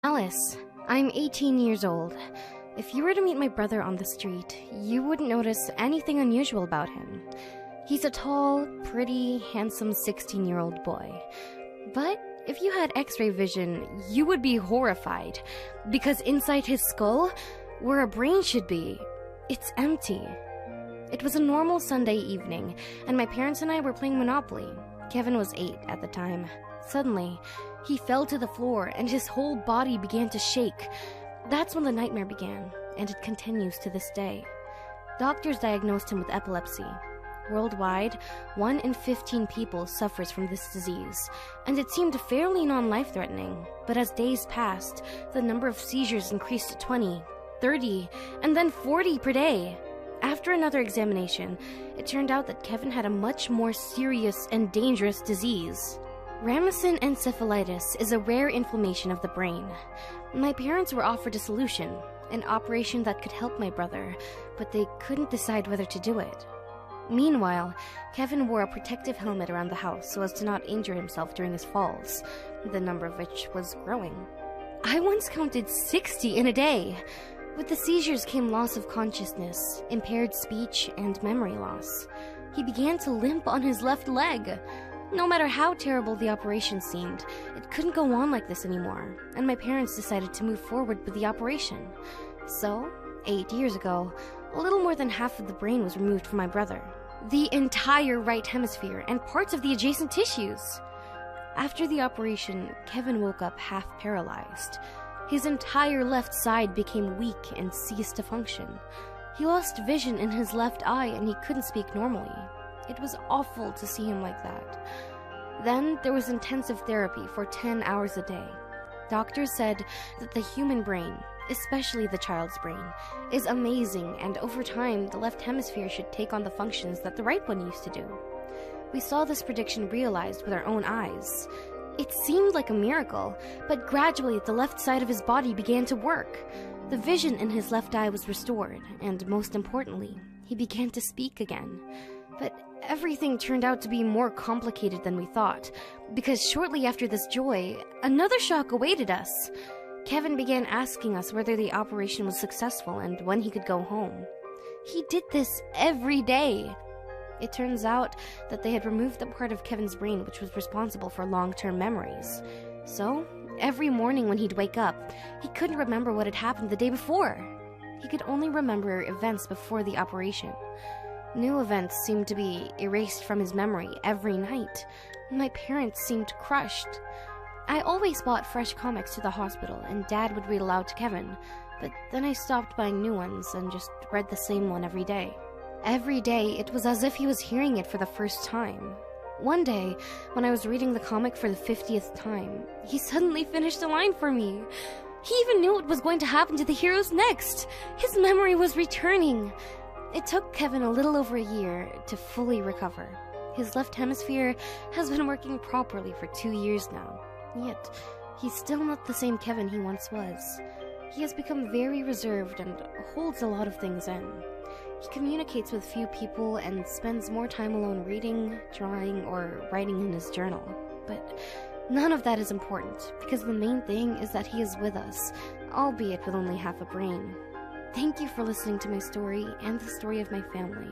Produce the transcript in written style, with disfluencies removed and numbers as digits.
Alice, I'm 18 years old. If you were to meet my brother on the street, you wouldn't notice anything unusual about him. He's a tall, pretty, handsome 16-year-old boy. But if you had X-ray vision, you would be horrified, because inside his skull, where a brain should be, it's empty. It was a normal Sunday evening, and my parents and I were playing Monopoly. Kevin was 8 at the time. Suddenly, he fell to the floor, and his whole body began to shake. That's when the nightmare began, and it continues to this day. Doctors diagnosed him with epilepsy. Worldwide, 1 in 15 people suffers from this disease, and it seemed fairly non-life-threatening. But as days passed, the number of seizures increased to 20, 30, and then 40 per day. After another examination, it turned out that Kevin had a much more serious and dangerous disease. Ramesson encephalitis is a rare inflammation of the brain. My parents were offered a solution, an operation that could help my brother, but they couldn't decide whether to do it. Meanwhile, Kevin wore a protective helmet around the house so as to not injure himself during his falls, the number of which was growing. I once counted 60 in a day. With the seizures came loss of consciousness, impaired speech, and memory loss. He began to limp on his left leg. No matter how terrible the operation seemed, it couldn't go on like this anymore, and my parents decided to move forward with the operation. So, 8 years ago, a little more than half of the brain was removed from my brother. The entire right hemisphere and parts of the adjacent tissues. After the operation, Kevin woke up half paralyzed. His entire left side became weak and ceased to function. He lost vision in his left eye and he couldn't speak normally. It was awful to see him like that. Then there was intensive therapy for 10 hours a day. Doctors said that the human brain, especially the child's brain, is amazing, and over time, the left hemisphere should take on the functions that the right one used to do. We saw this prediction realized with our own eyes. It seemed like a miracle, but gradually the left side of his body began to work. The vision in his left eye was restored, and most importantly, he began to speak again. But everything turned out to be more complicated than we thought, because shortly after this joy, another shock awaited us. Kevin began asking us whether the operation was successful and when he could go home. He did this every day. It turns out that they had removed the part of Kevin's brain which was responsible for long-term memories. So, every morning when he'd wake up, he couldn't remember what had happened the day before. He could only remember events before the operation. New events seemed to be erased from his memory every night. My parents seemed crushed. I always bought fresh comics to the hospital, and Dad would read aloud to Kevin, but then I stopped buying new ones and just read the same one every day. Every day, it was as if he was hearing it for the first time. One day, when I was reading the comic for the 50th time, he suddenly finished a line for me. He even knew what was going to happen to the heroes next. His memory was returning. It took Kevin a little over a year to fully recover. His left hemisphere has been working properly for 2 years now. Yet, he's still not the same Kevin he once was. He has become very reserved and holds a lot of things in. He communicates with few people and spends more time alone reading, drawing, or writing in his journal. But none of that is important, because the main thing is that he is with us, albeit with only half a brain. Thank you for listening to my story and the story of my family.